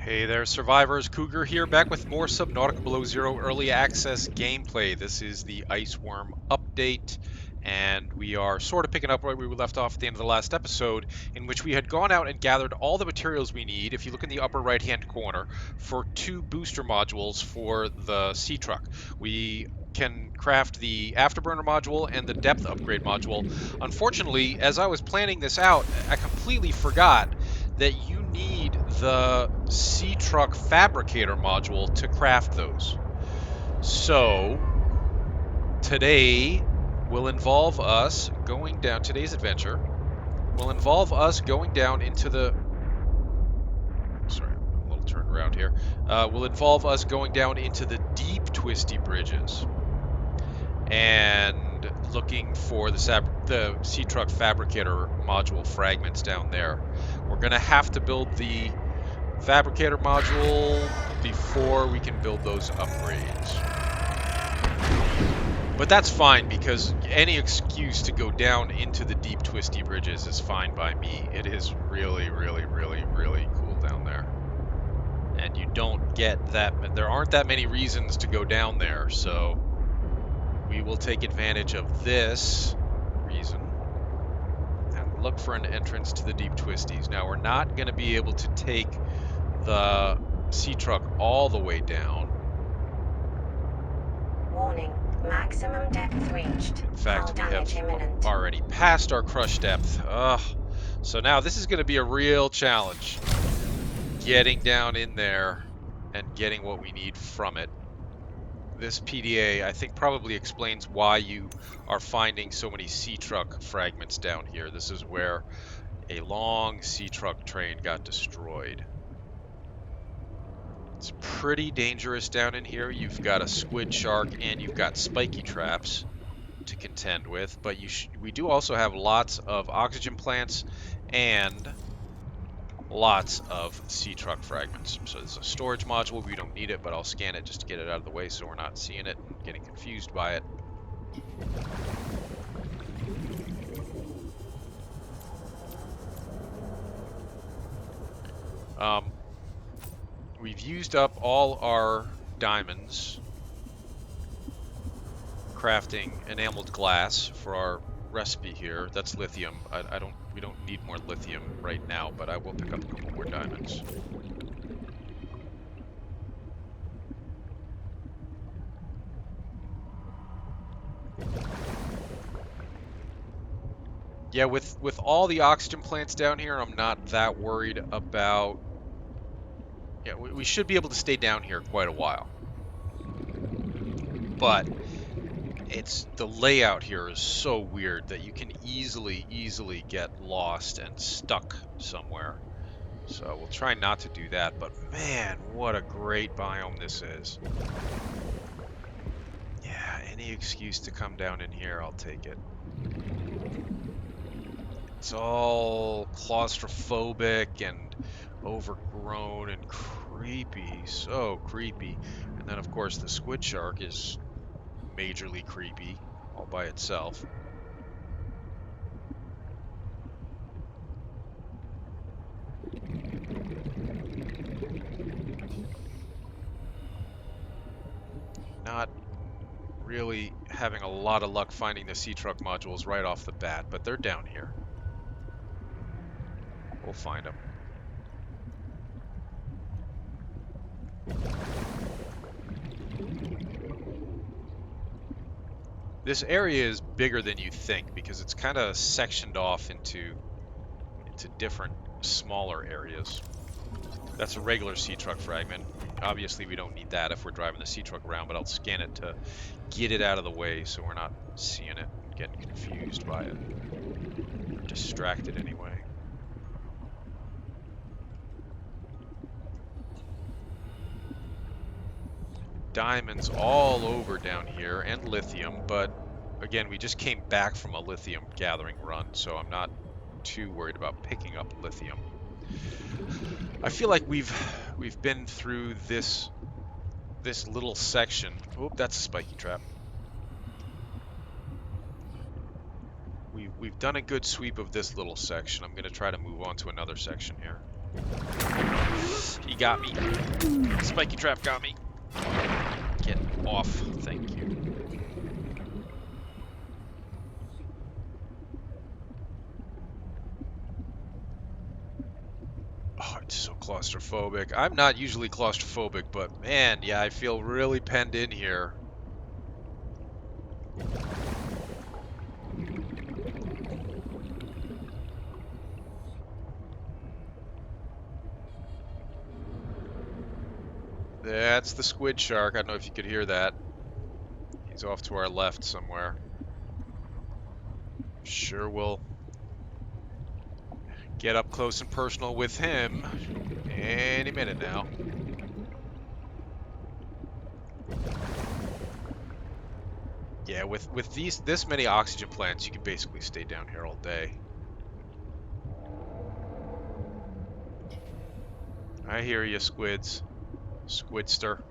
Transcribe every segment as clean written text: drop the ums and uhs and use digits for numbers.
Hey there, survivors. Cougar here, back with more Subnautica Below Zero early access gameplay. This is the Iceworm update, and we are sort of picking up where we left off at the end of the last episode, in which we had gone out and gathered all the materials we need, if you look in the upper right-hand corner, for 2 booster modules for the Seatruck. We can craft the Afterburner module and the Depth Upgrade module. Unfortunately, as I was planning this out, I completely forgot that you need the Seatruck Fabricator module to craft those. So today will involve us going down, today's adventure will involve us going down into the, sorry, I'm a little turned around here, will involve us going down into the Deep Twisty Bridges and looking for the Seatruck Fabricator module fragments down there. We're going to have to build the Fabricator module before we can build those upgrades. But that's fine, because any excuse to go down into the Deep Twisty Bridges is fine by me. It is really, really, really, really cool down there. And you don't get that, there aren't that many reasons to go down there, so we will take advantage of this reason and look for an entrance to the Deep Twisties. Now, we're not going to be able to take the Seatruck all the way down. Warning, maximum depth reached. In fact, we have imminent. already passed our crush depth. Ugh. So now this is going to be a real challenge. Getting down in there and getting what we need from it. This PDA, I think, probably explains why you are finding so many Seatruck fragments down here. This is where a long Seatruck train got destroyed. It's pretty dangerous down in here. You've got a squid shark and you've got spiky traps to contend with, but we do also have lots of oxygen plants and lots of Seatruck fragments. So there's a storage module. We don't need it, but I'll scan it just to get it out of the way so we're not seeing it and getting confused by it. We've used up all our diamonds crafting enameled glass for our recipe here. That's lithium. We don't need more lithium right now, but I will pick up a couple more diamonds. Yeah, with all the oxygen plants down here, I'm not that worried about. Yeah, we should be able to stay down here quite a while. But it's the layout here is so weird that you can easily get lost and stuck somewhere. So we'll try not to do that, but man, what a great biome this is. Yeah, any excuse to come down in here, I'll take it. It's all claustrophobic and overgrown and creepy, so creepy. And then of course the squid shark is majorly creepy all by itself. Not really having a lot of luck finding the Seatruck modules right off the bat, but they're down here. We'll find them. This area is bigger than you think because it's kind of sectioned off into different smaller areas. That's a regular Seatruck fragment. Obviously we don't need that if we're driving the Seatruck around, but I'll scan it to get it out of the way so we're not seeing it and getting confused by it. Or distracted anyway. Diamonds all over down here and lithium, but again, we just came back from a lithium gathering run, so I'm not too worried about picking up lithium. I feel like we've been through this little section. Oop, that's a spiky trap. We've done a good sweep of this little section. I'm going to try to move on to another section here. He got me. Spiky trap got me. Get off. Thank you. Oh, it's so claustrophobic. I'm not usually claustrophobic, but man, yeah, I feel really penned in here. That's the squid shark. I don't know if you could hear that. He's off to our left somewhere. Sure will get up close and personal with him any minute now. Yeah, with this many oxygen plants, you can basically stay down here all day. I hear you, squids. Squidster.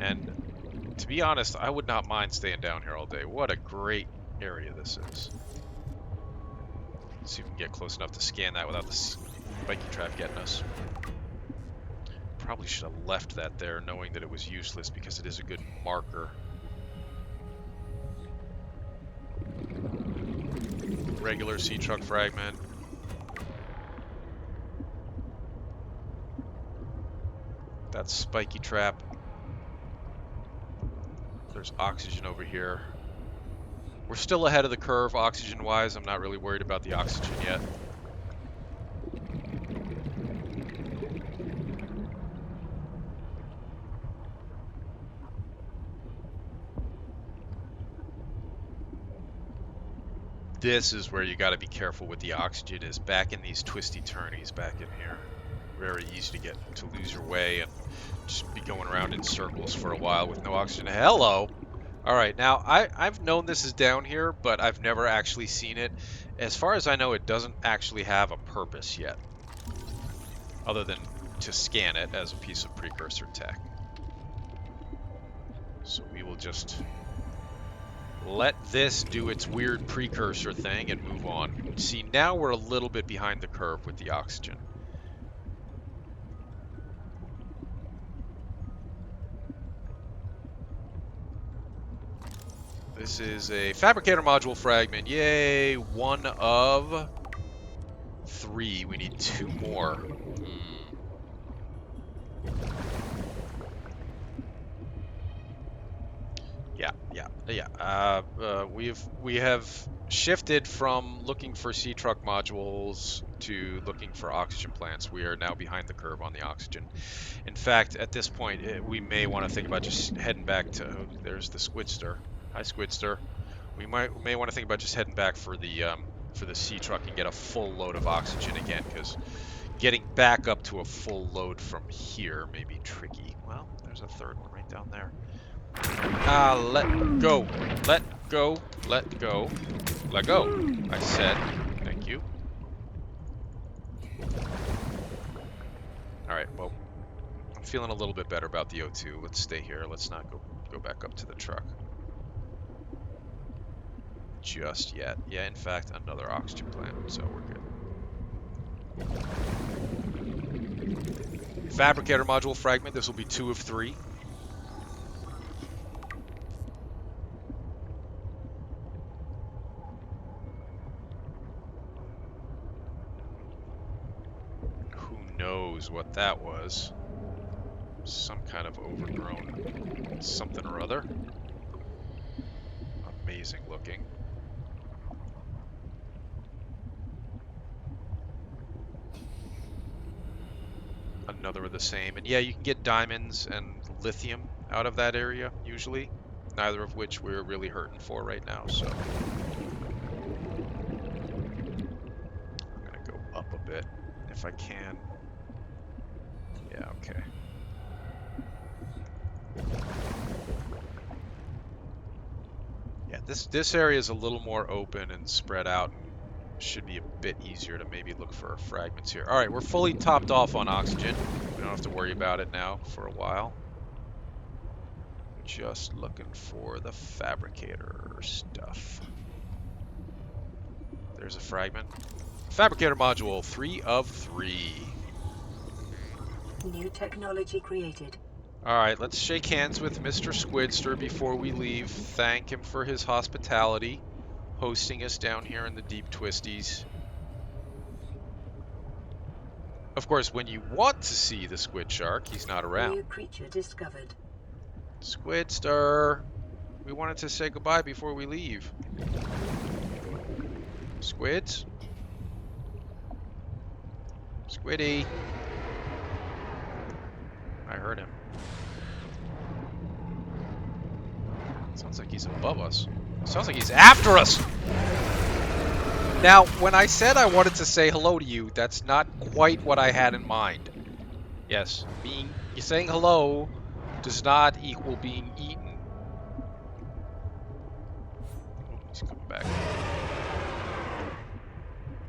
And to be honest, I would not mind staying down here all day. What a great area this is. Let's see if we can get close enough to scan that without the spiky trap getting us. Probably should have left that there knowing that it was useless because it is a good marker. Regular Seatruck fragment. That's spiky trap. There's oxygen over here. We're still ahead of the curve oxygen-wise. I'm not really worried about the oxygen yet. This is where you got to be careful with the oxygen, is back in these twisty turnies back in here. Very easy to lose your way and just be going around in circles for a while with no oxygen. Hello! Alright, now I've known this is down here, but I've never actually seen it. As far as I know, it doesn't actually have a purpose yet, other than to scan it as a piece of precursor tech. So we will just let this do its weird precursor thing and move on. See, now we're a little bit behind the curve with the oxygen. This is a fabricator module fragment. Yay! 1 of 3. We need 2 more. We have shifted from looking for Seatruck modules to looking for oxygen plants. We are now behind the curve on the oxygen. In fact, at this point, we may want to think about just heading back to. Oh, there's the Squidster. Hi, Squidster. We may want to think about just heading back for the Seatruck and get a full load of oxygen again, because getting back up to a full load from here may be tricky. Well, there's a third one right down there. Let go. Let go. Let go. Let go. I said. Thank you. Alright, well, I'm feeling a little bit better about the O2. Let's stay here. Let's not go back up to the truck just yet. Yeah, in fact, another oxygen plant, so we're good. Fabricator module fragment. This will be 2 of 3. Knows what that was. Some kind of overgrown something or other. Amazing looking. Another of the same. And yeah, you can get diamonds and lithium out of that area, usually. Neither of which we're really hurting for right now, so. I'm gonna go up a bit, if I can. Yeah, okay. Yeah, this area is a little more open and spread out. Should be a bit easier to maybe look for fragments here. All right, we're fully topped off on oxygen. We don't have to worry about it now for a while. Just looking for the fabricator stuff. There's a fragment. Fabricator Module, 3 of 3. New technology created. Alright, let's shake hands with Mr. Squidster before we leave. Thank him for his hospitality, hosting us down here in the Deep Twisties. Of course, when you want to see the squid shark, he's not around. New creature discovered. Squidster, we wanted to say goodbye before we leave. Squids? Squiddy. I heard him. Sounds like he's above us. Sounds like he's after us! Now, when I said I wanted to say hello to you, that's not quite what I had in mind. Yes, saying hello does not equal being eaten. Oh, he's coming back.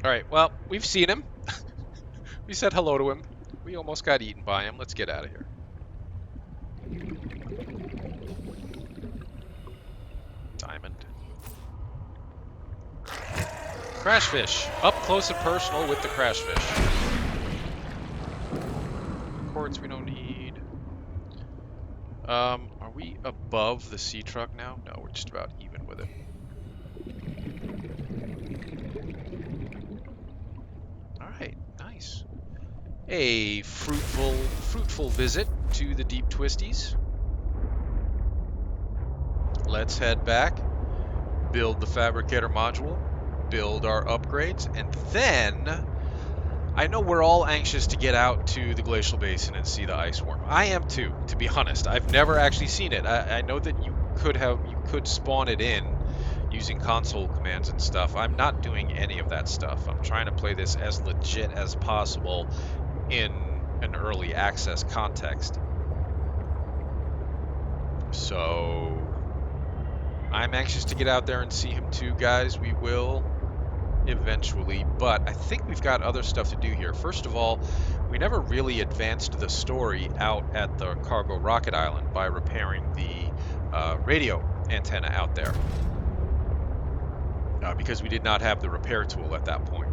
Alright, well, we've seen him. We said hello to him. We almost got eaten by him. Let's get out of here. Diamond. Crash fish. Up close and personal with the crash fish. Quartz we don't need. Are we above the Seatruck now? No, we're just about even with it. Alright, nice. A fruitful visit to the Deep Twisties. Let's head back, build the Fabricator Module, build our upgrades, and then I know we're all anxious to get out to the Glacial Basin and see the ice worm. I am too, to be honest. I've never actually seen it. I know that you could spawn it in using console commands and stuff. I'm not doing any of that stuff. I'm trying to play this as legit as possible in an early access context. So I'm anxious to get out there and see him too, guys. We will eventually, but I think we've got other stuff to do here. First of all, we never really advanced the story out at the cargo rocket island by repairing the radio antenna out there, because we did not have the repair tool at that point.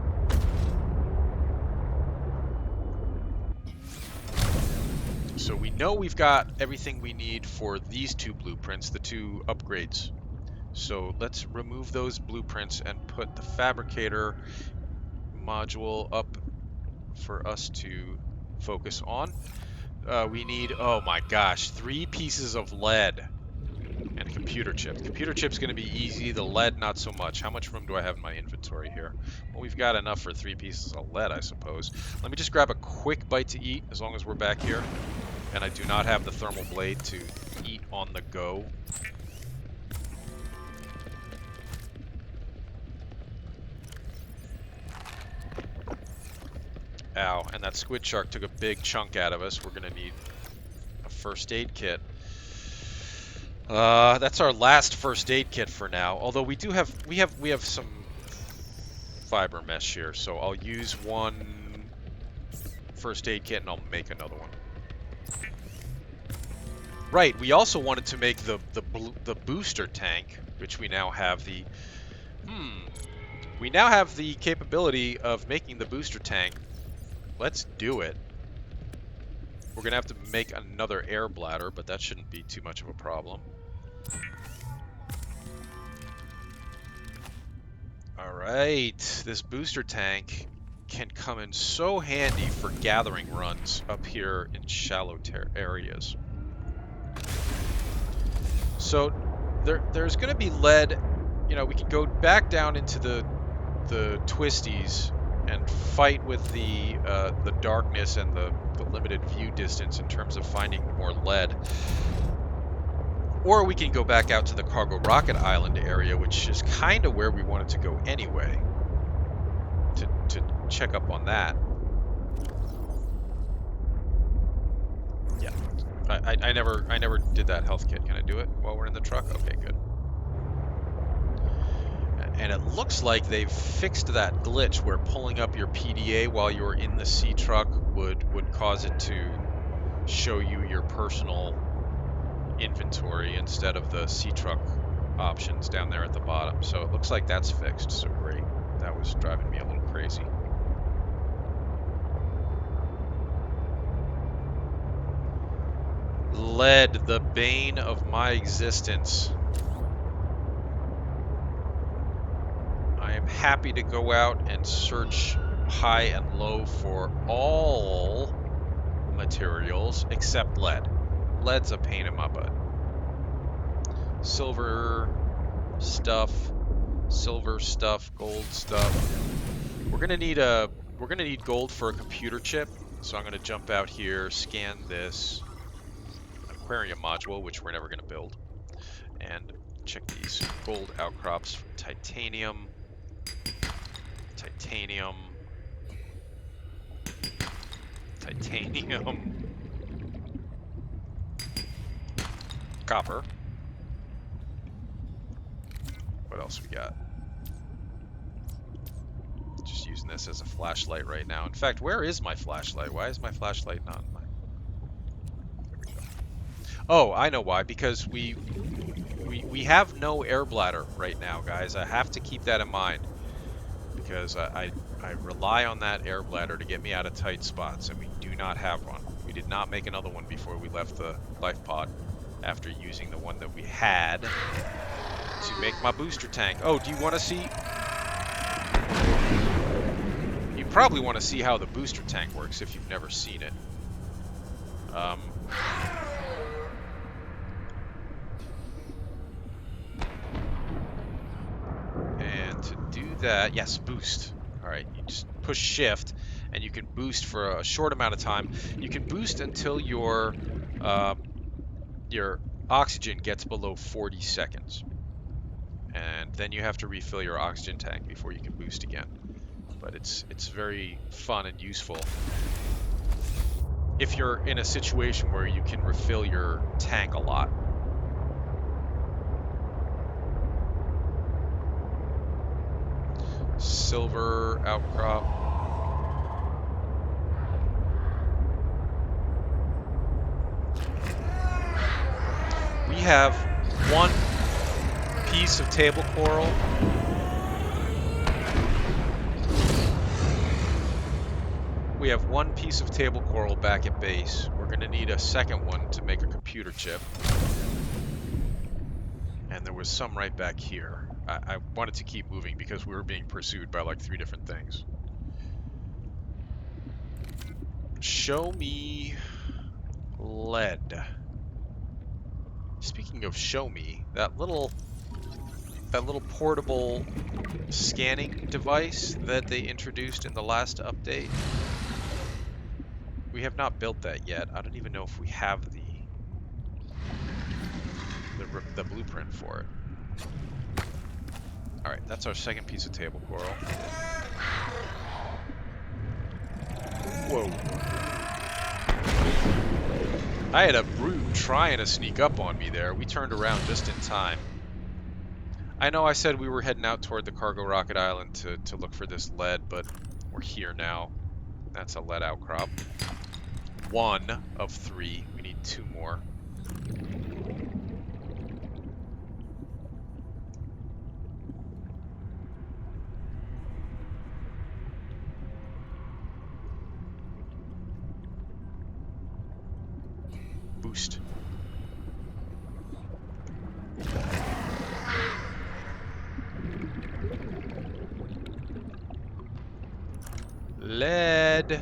So we know we've got everything we need for these two blueprints, the two upgrades. So let's remove those blueprints and put the Fabricator module up for us to focus on. We need, oh my gosh, 3 pieces of lead and a computer chip. The computer chip's going to be easy, the lead not so much. How much room do I have in my inventory here? Well, we've got enough for 3 pieces of lead, I suppose. Let me just grab a quick bite to eat as long as we're back here. And I do not have the thermal blade to eat on the go. Ow, and that squid shark took a big chunk out of us. We're gonna need a first aid kit. That's our last first aid kit for now. Although we have some fiber mesh here, so I'll use one first aid kit and I'll make another one. Right, we also wanted to make the booster tank, which we now have the we now have the capability of making the booster tank. Let's do it. We're gonna have to make another air bladder, but that shouldn't be too much of a problem. Alright, this booster tank can come in so handy for gathering runs up here in shallow areas. So there's gonna be lead, you know, we can go back down into the twisties and fight with the darkness and the limited view distance in terms of finding more lead. Or we can go back out to the cargo rocket island area, which is kind of where we wanted to go anyway, to check up on that. Yeah, I never did that health kit. Can I do it while we're in the truck? Okay, good. And it looks like they've fixed that glitch where pulling up your PDA while you're in the Seatruck would cause it to show you your personal inventory instead of the Seatruck options down there at the bottom. So it looks like that's fixed, so great. That was driving me a little crazy. Lead, the bane of my existence. I am happy to go out and search high and low for all materials except lead. Lead's a pain in my butt. Silver stuff, gold stuff. We're gonna need gold for a computer chip. So I'm gonna jump out here, scan this aquarium module, which we're never gonna build, and check these gold outcrops for titanium, titanium, titanium, copper. What else we got? Just using this as a flashlight right now. In fact, where is my flashlight? Why is my flashlight not in my... There we go. Oh, I know why. Because we have no air bladder right now, guys. I have to keep that in mind. Because I rely on that air bladder to get me out of tight spots, and we do not have one. We did not make another one before we left the life pod after using the one that we had to make my booster tank. Oh, do you want to see... You probably want to see how the booster tank works if you've never seen it. And to do that, yes, boost. All right, you just push shift and you can boost for a short amount of time. You can boost until your oxygen gets below 40 seconds. And then you have to refill your oxygen tank before you can boost again. But it's very fun and useful if you're in a situation where you can refill your tank a lot. Silver outcrop. We have one piece of table coral. We have one piece of table coral back at base. We're going to need a second one to make a computer chip. And there was some right back here. I wanted to keep moving because we were being pursued by like 3 different things. Show me lead. Speaking of show me, that little portable scanning device that they introduced in the last update. We have not built that yet. I don't even know if we have the blueprint for it. All right, that's our second piece of table coral. Whoa. I had a brute trying to sneak up on me there. We turned around just in time. I know I said we were heading out toward the cargo rocket island to look for this lead, but we're here now. That's a lead outcrop. 1 of 3. We need 2 more. Boost. Lead.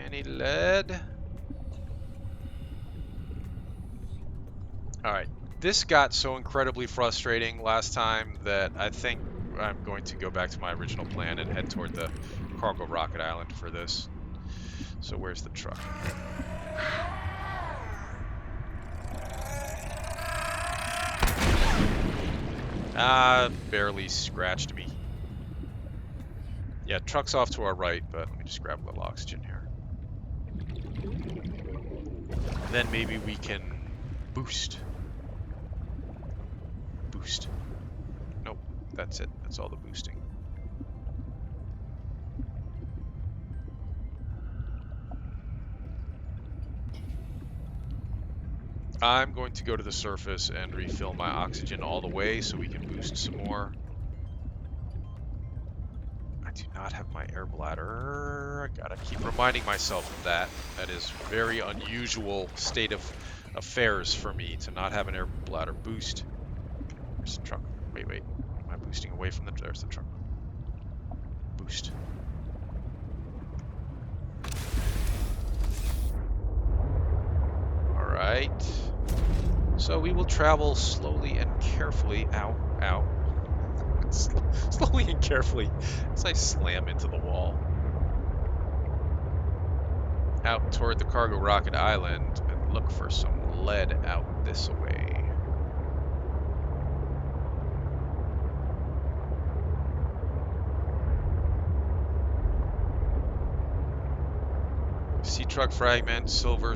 Any lead? Alright. This got so incredibly frustrating last time that I think I'm going to go back to my original plan and head toward the cargo rocket island for this. So where's the truck? Barely scratched me. Yeah, truck's off to our right, but let me just grab a little oxygen here. Then maybe we can boost. Boost. Nope, that's it. That's all the boosting. I'm going to go to the surface and refill my oxygen all the way so we can boost some more. I do not have my air bladder. I gotta keep reminding myself of that. That is very unusual state of affairs for me to not have an air bladder. Boost. There's the truck. Wait. Am I boosting away from the... There's the truck. Boost. Alright. So we will travel slowly and carefully. Ow. Slowly and carefully as I slam into the wall. Out toward the cargo rocket island and look for some lead out this way. Seatruck fragment, silver,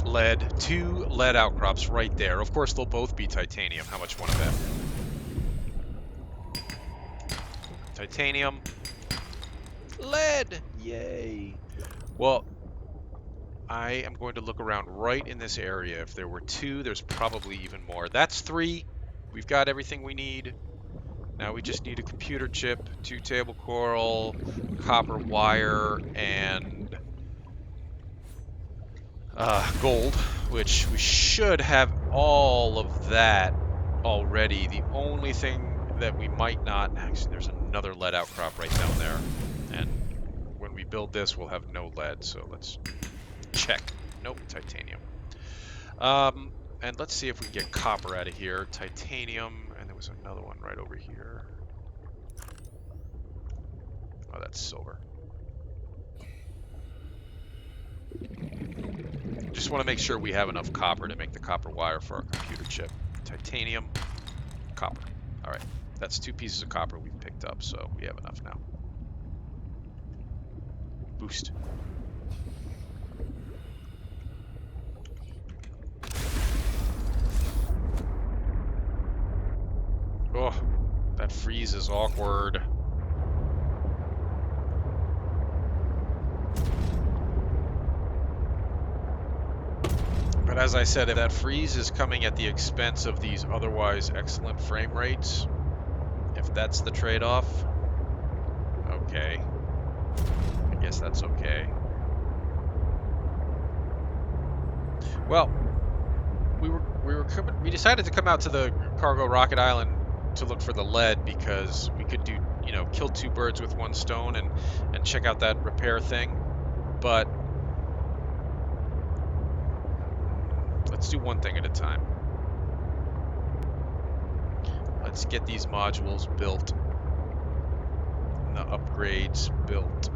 lead. 2 lead outcrops right there. Of course, they'll both be titanium. How much want to bet? Titanium. Lead! Yay! Well, I am going to look around right in this area. If there were 2, there's probably even more. That's 3. We've got everything we need. Now we just need a computer chip, 2 table coral, copper wire, and gold, which we should have all of that already. The only thing that we might not... Actually, there's another lead outcrop right down there. And when we build this, we'll have no lead, so let's check. Nope, titanium. And let's see if we can get copper out of here. Titanium, and there was another one right over here. Oh, that's silver. Just want to make sure we have enough copper to make the copper wire for our computer chip. Titanium, copper. All right, that's 2 pieces of copper we've picked up, so we have enough now. Boost. Oh, that freeze is awkward. But as I said, if that freeze is coming at the expense of these otherwise excellent frame rates, if that's the trade-off, okay. I guess that's okay. Well, we decided to come out to the cargo rocket island to look for the lead because we could do, kill 2 birds with 1 stone and check out that repair thing. But let's do one thing at a time. Let's get these modules built and the upgrades built.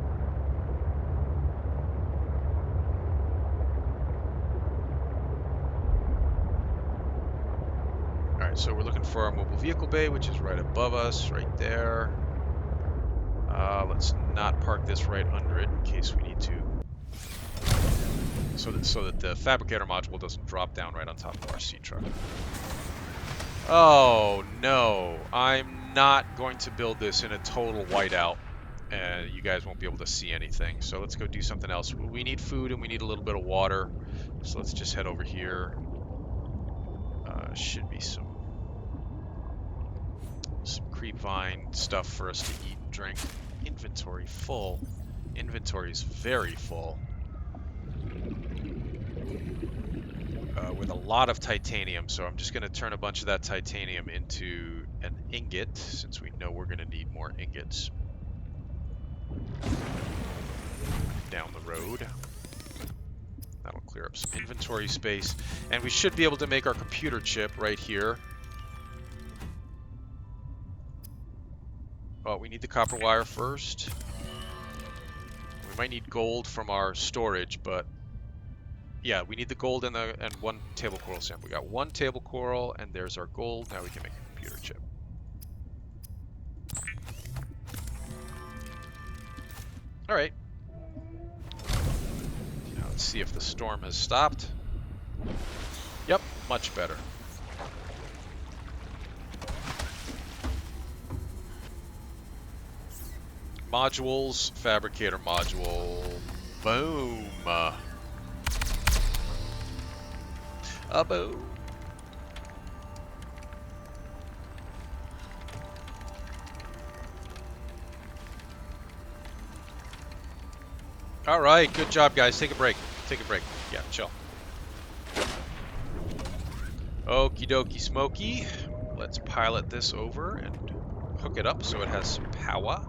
Alright, so we're looking for our mobile vehicle bay, which is right above us, right there. Let's not park this right under it in case we need to. So that the fabricator module doesn't drop down right on top of our Seatruck. Oh no, I'm not going to build this in a total whiteout. You guys won't be able to see anything. So let's go do something else. We need food and we need a little bit of water. So let's just head over here. Should be some creep vine stuff for us to eat and drink. Inventory full. Inventory is very full. With a lot of titanium, so I'm just going to turn a bunch of that titanium into an ingot, since we know we're going to need more ingots down the road. That'll clear up some inventory space, and we should be able to make our computer chip right here. Oh, we need the copper wire first. We might need gold from our storage, but yeah, we need the gold and 1 table coral sample. We got 1 table coral, and there's our gold. Now we can make a computer chip. All right. Now let's see if the storm has stopped. Yep, much better. Modules, fabricator module, boom. Abo. All right, good job, guys. Take a break. Take a break. Yeah, chill. Okie dokie smoky. Let's pilot this over and hook it up so it has some power.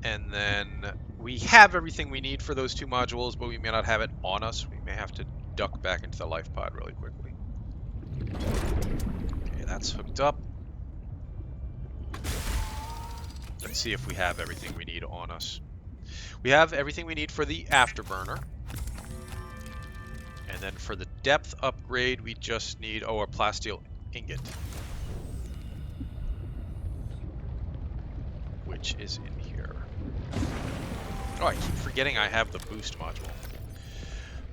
And then we have everything we need for those two modules, but we may not have it on us. We may have to duck back into the life pod really quickly. Okay, that's hooked up. Let's see if we have everything we need on us. We have everything we need for the Afterburner. And then for the depth upgrade, we just need, a plasteel ingot. Which is in here. Oh, I keep forgetting I have the boost module.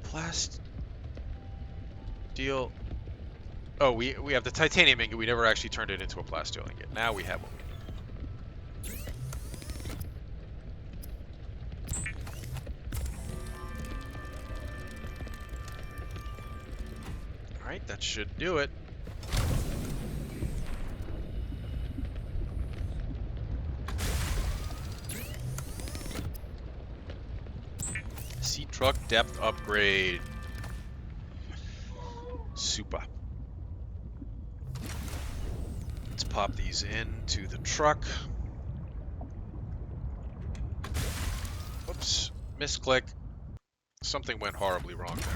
Plasteel. Oh, we have the titanium ingot. We never actually turned it into a plasteel ingot. Now we have what we need. Alright, that should do it. Seatruck depth upgrade. Super. Let's pop these into the truck. Whoops. Misclick. Something went horribly wrong there.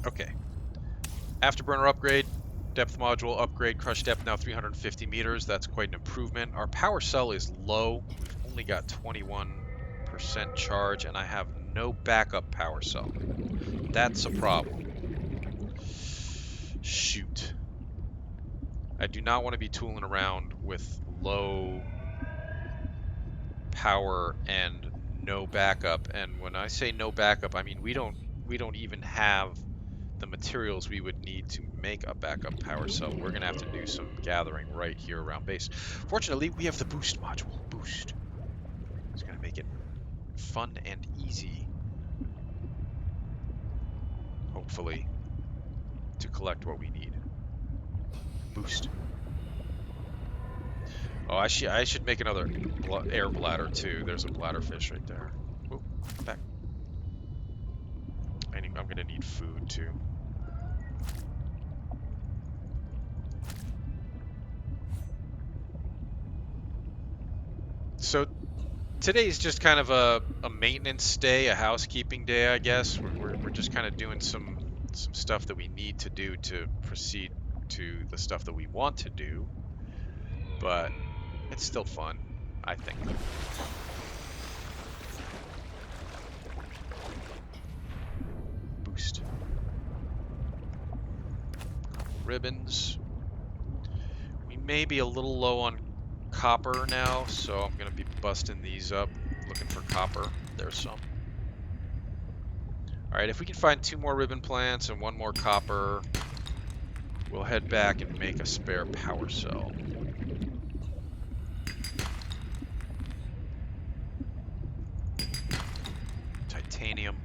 Okay. Afterburner upgrade. Depth module upgrade. Crush depth now 350 meters. That's quite an improvement. Our power cell is low. We've only got 21% charge, and I have no backup power cell. That's a problem. Shoot. I do not want to be tooling around with low power and no backup. And when I say no backup, I mean we don't even have the materials we would need to make a backup power cell. We're gonna have to do some gathering right here around base. Fortunately, we have the boost module. Boost. It's gonna make it fun and easy, hopefully, to collect what we need. Boost. Oh, I should make another air bladder too. There's a bladderfish right there. Oh, back. I'm gonna need food too. So today's just kind of a maintenance day, a housekeeping day, I guess. We're just kind of doing some stuff that we need to do to proceed to the stuff that we want to do. But it's still fun, I think. Boost. Ribbons. We may be a little low on copper now, so I'm going to be busting these up, looking for copper. There's some. Alright, if we can find 2 more ribbon plants and 1 more copper, we'll head back and make a spare power cell. Titanium.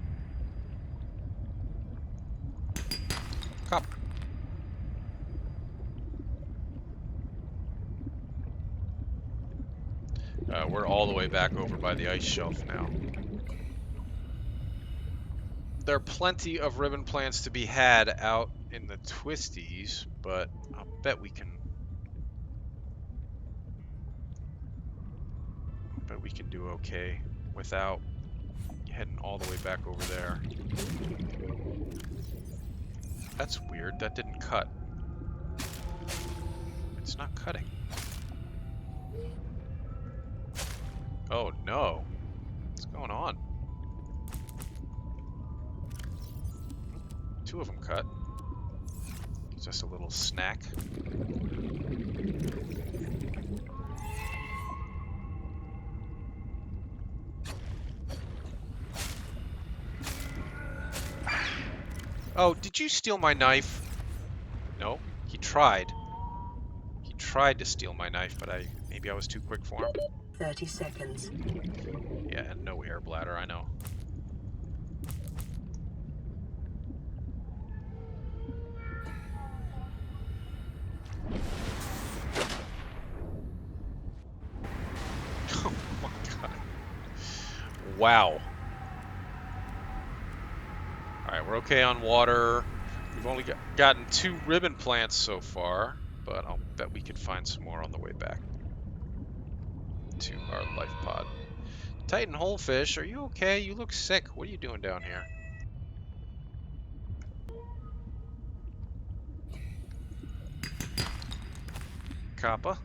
Copper. We're all the way back over by the ice shelf now. There are plenty of ribbon plants to be had out in the twisties, but I'll bet we can do okay without heading all the way back over there. That's weird. That didn't cut. It's not cutting. Oh no. What's going on? 2 of them cut. Just a little snack. Oh, did you steal my knife? No, he tried. he tried to steal my knife, but maybe I was too quick for him. 30 seconds. Yeah, and no air bladder, I know. Oh my god. Wow. Alright, we're okay on water. We've only gotten 2 ribbon plants so far, but I'll bet we could find some more on the way back to our life pod. Titan Holefish, are you okay? You look sick. What are you doing down here? Kappa?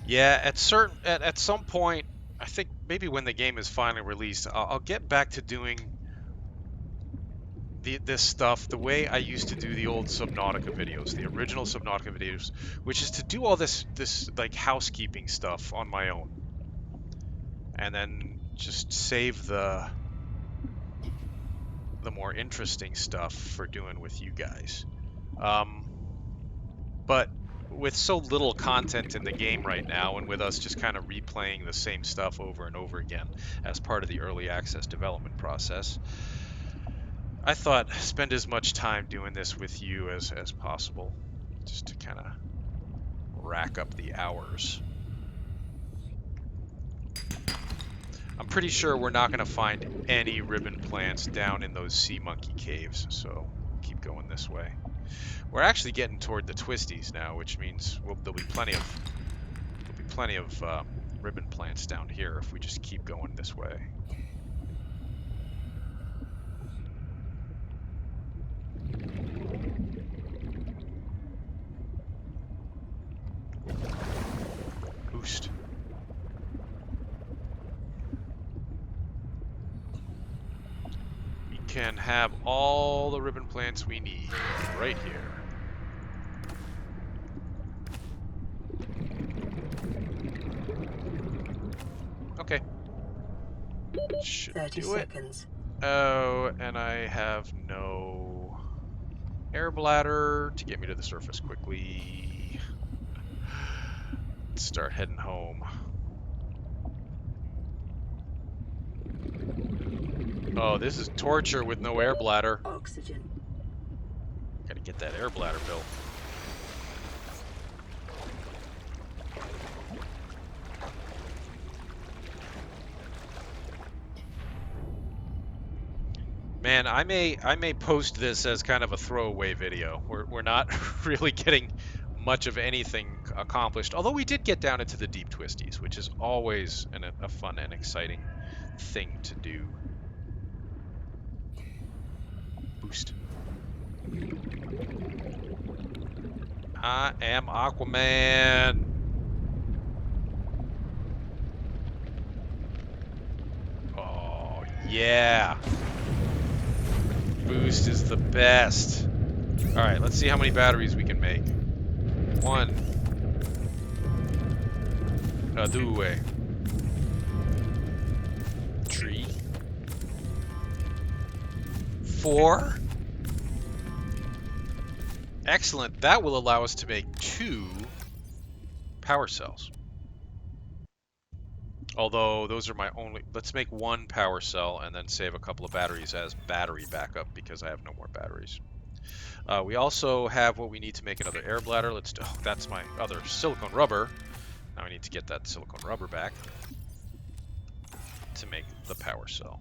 Yeah, at some point, I think maybe when the game is finally released, I'll get back to doing this stuff the way I used to do the old Subnautica videos, the original Subnautica videos, which is to do all this like housekeeping stuff on my own, and then just save the more interesting stuff for doing with you guys. But with so little content in the game right now, and with us just kind of replaying the same stuff over and over again as part of the early access development process, I thought spend as much time doing this with you as possible, just to kind of rack up the hours. I'm pretty sure we're not going to find any ribbon plants down in those sea monkey caves, so we'll keep going this way. We're actually getting toward the twisties now, which means there'll be plenty of ribbon plants down here if we just keep going this way. Boost. We can have all the ribbon plants we need right here. Okay. Should 30 do it. seconds. Oh, and I have no air bladder to get me to the surface quickly. Let's start heading home. Oh, this is torture with no air bladder. Oxygen. Gotta get that air bladder built. Man, I may post this as kind of a throwaway video. We're not really getting much of anything accomplished. Although we did get down into the deep twisties, which is always a fun and exciting thing to do. Boost. I am Aquaman. Oh, yeah. Boost is the best. All right, let's see how many batteries we can make. 1. 2. 3. 4. Excellent. That will allow us to make 2 power cells. Although those are my only... Let's make 1 power cell and then save a couple of batteries as battery backup because I have no more batteries. We also have what we need to make another air bladder. Let's do... Oh, that's my other silicone rubber. Now I need to get that silicone rubber back to make the power cell.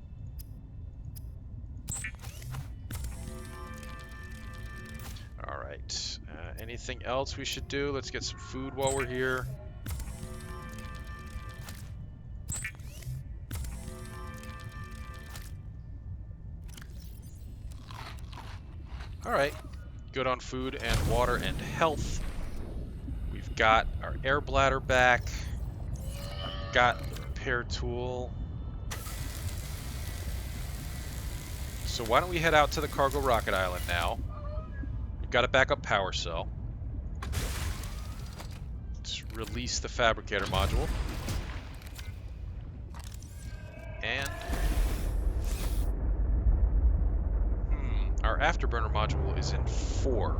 All right. Anything else we should do? Let's get some food while we're here. All right. Good on food and water and health. We've got our air bladder back. Got the repair tool. So why don't we head out to the cargo rocket island now? We've got a backup power cell. Let's release the fabricator module. And our Afterburner module is in 4,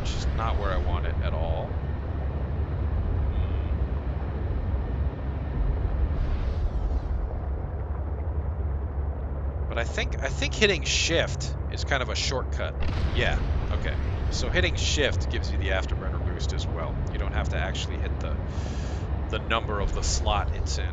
which is not where I want it at all. But I think hitting shift is kind of a shortcut. Yeah, okay. So hitting shift gives you the Afterburner boost as well. You don't have to actually hit the number of the slot it's in.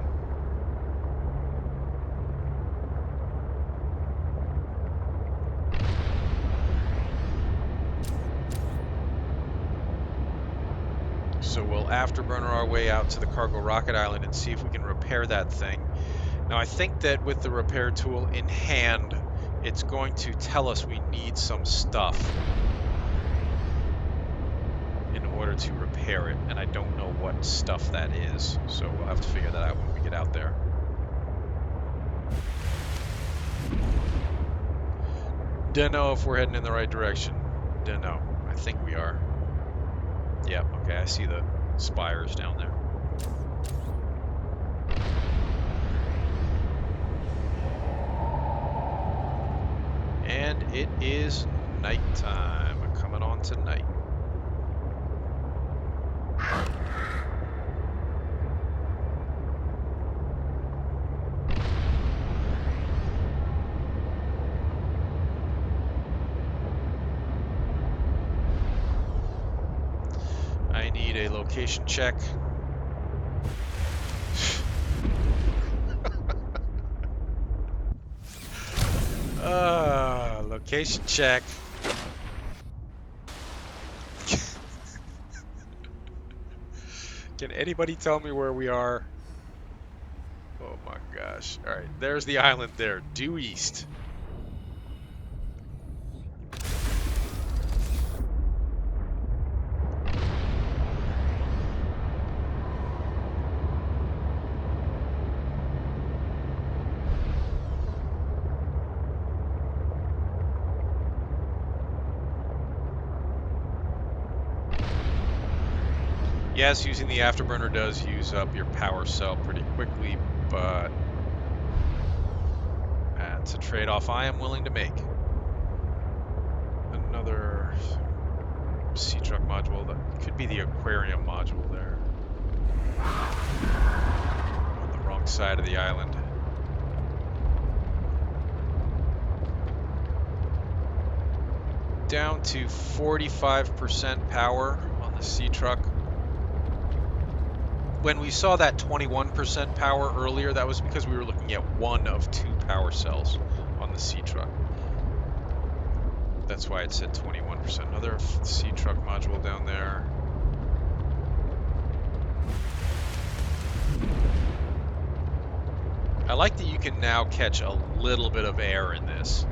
So we'll Afterburner our way out to the cargo rocket island and see if we can repair that thing. Now I think that with the repair tool in hand, it's going to tell us we need some stuff in order to repair it, and I don't know what stuff that is, so we'll have to figure that out when we get out there. Don't know if we're heading in the right direction. Don't know. I think we are. Yep, okay, I see the spires down there. And it is nighttime. Coming on tonight. I need a location check. Location check. Can anybody tell me where we are? Oh my gosh. Alright, there's the island there. Due east. Yes, using the Afterburner does use up your power cell pretty quickly, but that's a trade-off I am willing to make. Another Seatruck module, that could be the aquarium module there. On the wrong side of the island. Down to 45% power on the Seatruck. When we saw that 21% power earlier, that was because we were looking at one of 2 power cells on the Seatruck. That's why it said 21%. Another Seatruck module down there. I like that you can now catch a little bit of air in this.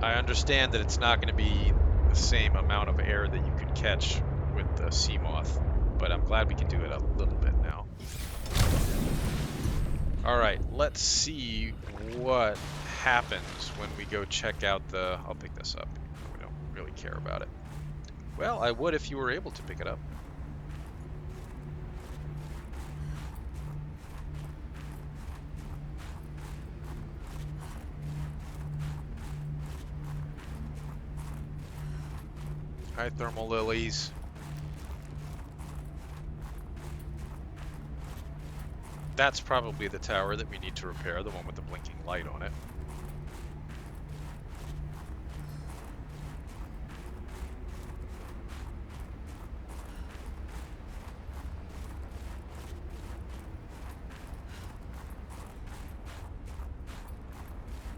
I understand that it's not going to be the same amount of air that you could catch with the Seamoth, but I'm glad we can do it a little bit now. Alright, let's see what happens when we go check out the... I'll pick this up. We don't really care about it. Well, I would if you were able to pick it up. Hi, thermal lilies. That's probably the tower that we need to repair, the one with the blinking light on it.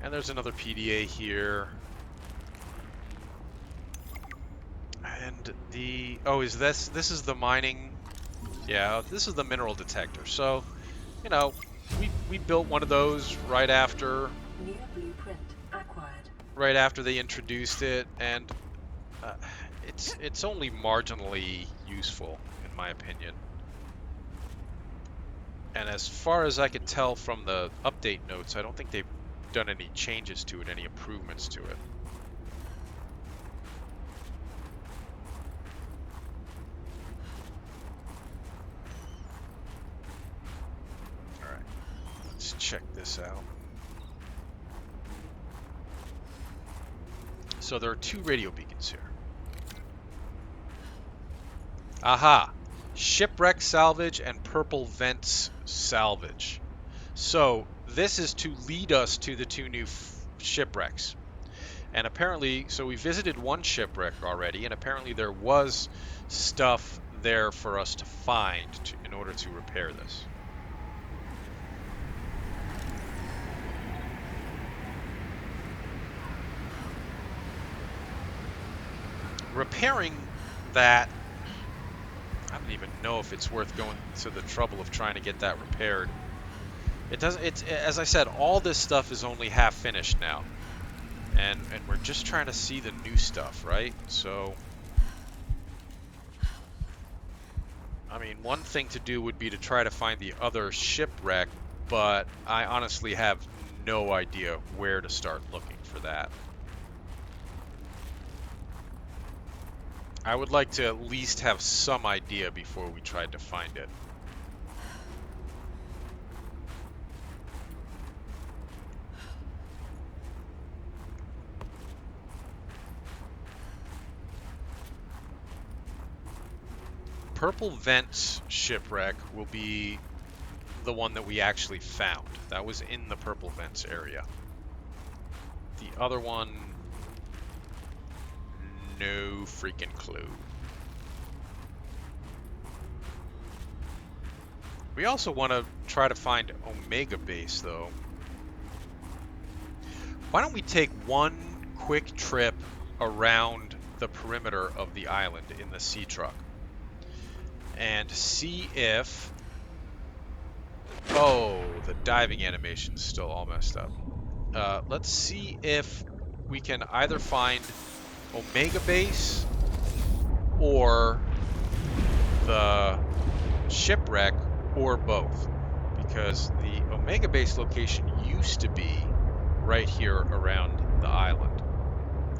And there's another PDA here. And the... Oh, is this is the mining... Yeah, this is the mineral detector. So, you know, we built one of those right after... New blueprint acquired. Right after they introduced it, and it's only marginally useful, in my opinion. And as far as I could tell from the update notes, I don't think they've done any changes to it, any improvements to it. Alright, let's check this out. So there are two radio beacons here. Aha! Shipwreck Salvage and Purple Vents Salvage. So this is to lead us to the two new shipwrecks. And apparently, so we visited one shipwreck already, and apparently there was stuff there for us to find in order to repair this. Repairing that, I don't even know if it's worth going to the trouble of trying to get that repaired. It doesn't. It's, as I said, all this stuff is only half finished now, and we're just trying to see the new stuff, right? So, I mean, one thing to do would be to try to find the other shipwreck, but I honestly have no idea where to start looking for that. I would like to at least have some idea before we tried to find it. Purple Vents shipwreck will be the one that we actually found. That was in the Purple Vents area. The other one, no freaking clue. We also want to try to find Omega Base, though. Why don't we take one quick trip around the perimeter of the island in the Seatruck and see if... Oh, the diving animation's still all messed up. Let's see if we can either find Omega Base or the shipwreck or both, because the Omega Base location used to be right here around the island.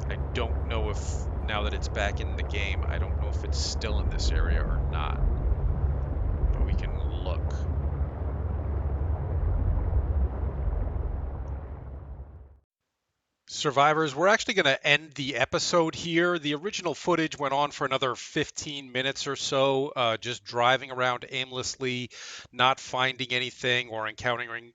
I don't know if, now that it's back in the game, I don't know if it's still in this area or not, but we can look. Survivors, we're actually going to end the episode here. The original footage went on for another 15 minutes or so, just driving around aimlessly, not finding anything or encountering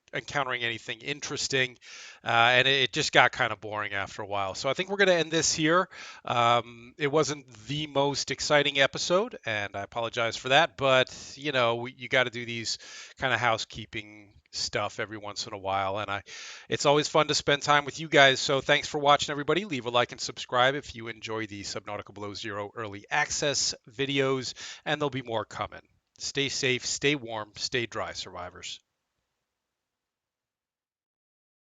anything interesting, and it just got kind of boring after a while. So I think we're going to end this here. It wasn't the most exciting episode, and I apologize for that, but you know, you got to do these kind of housekeeping stuff every once in a while, and it's always fun to spend time with you guys. So thanks for watching, everybody. Leave a like and subscribe if you enjoy the Subnautica Below Zero early access videos, and there'll be more coming. Stay safe, stay warm, stay dry, survivors.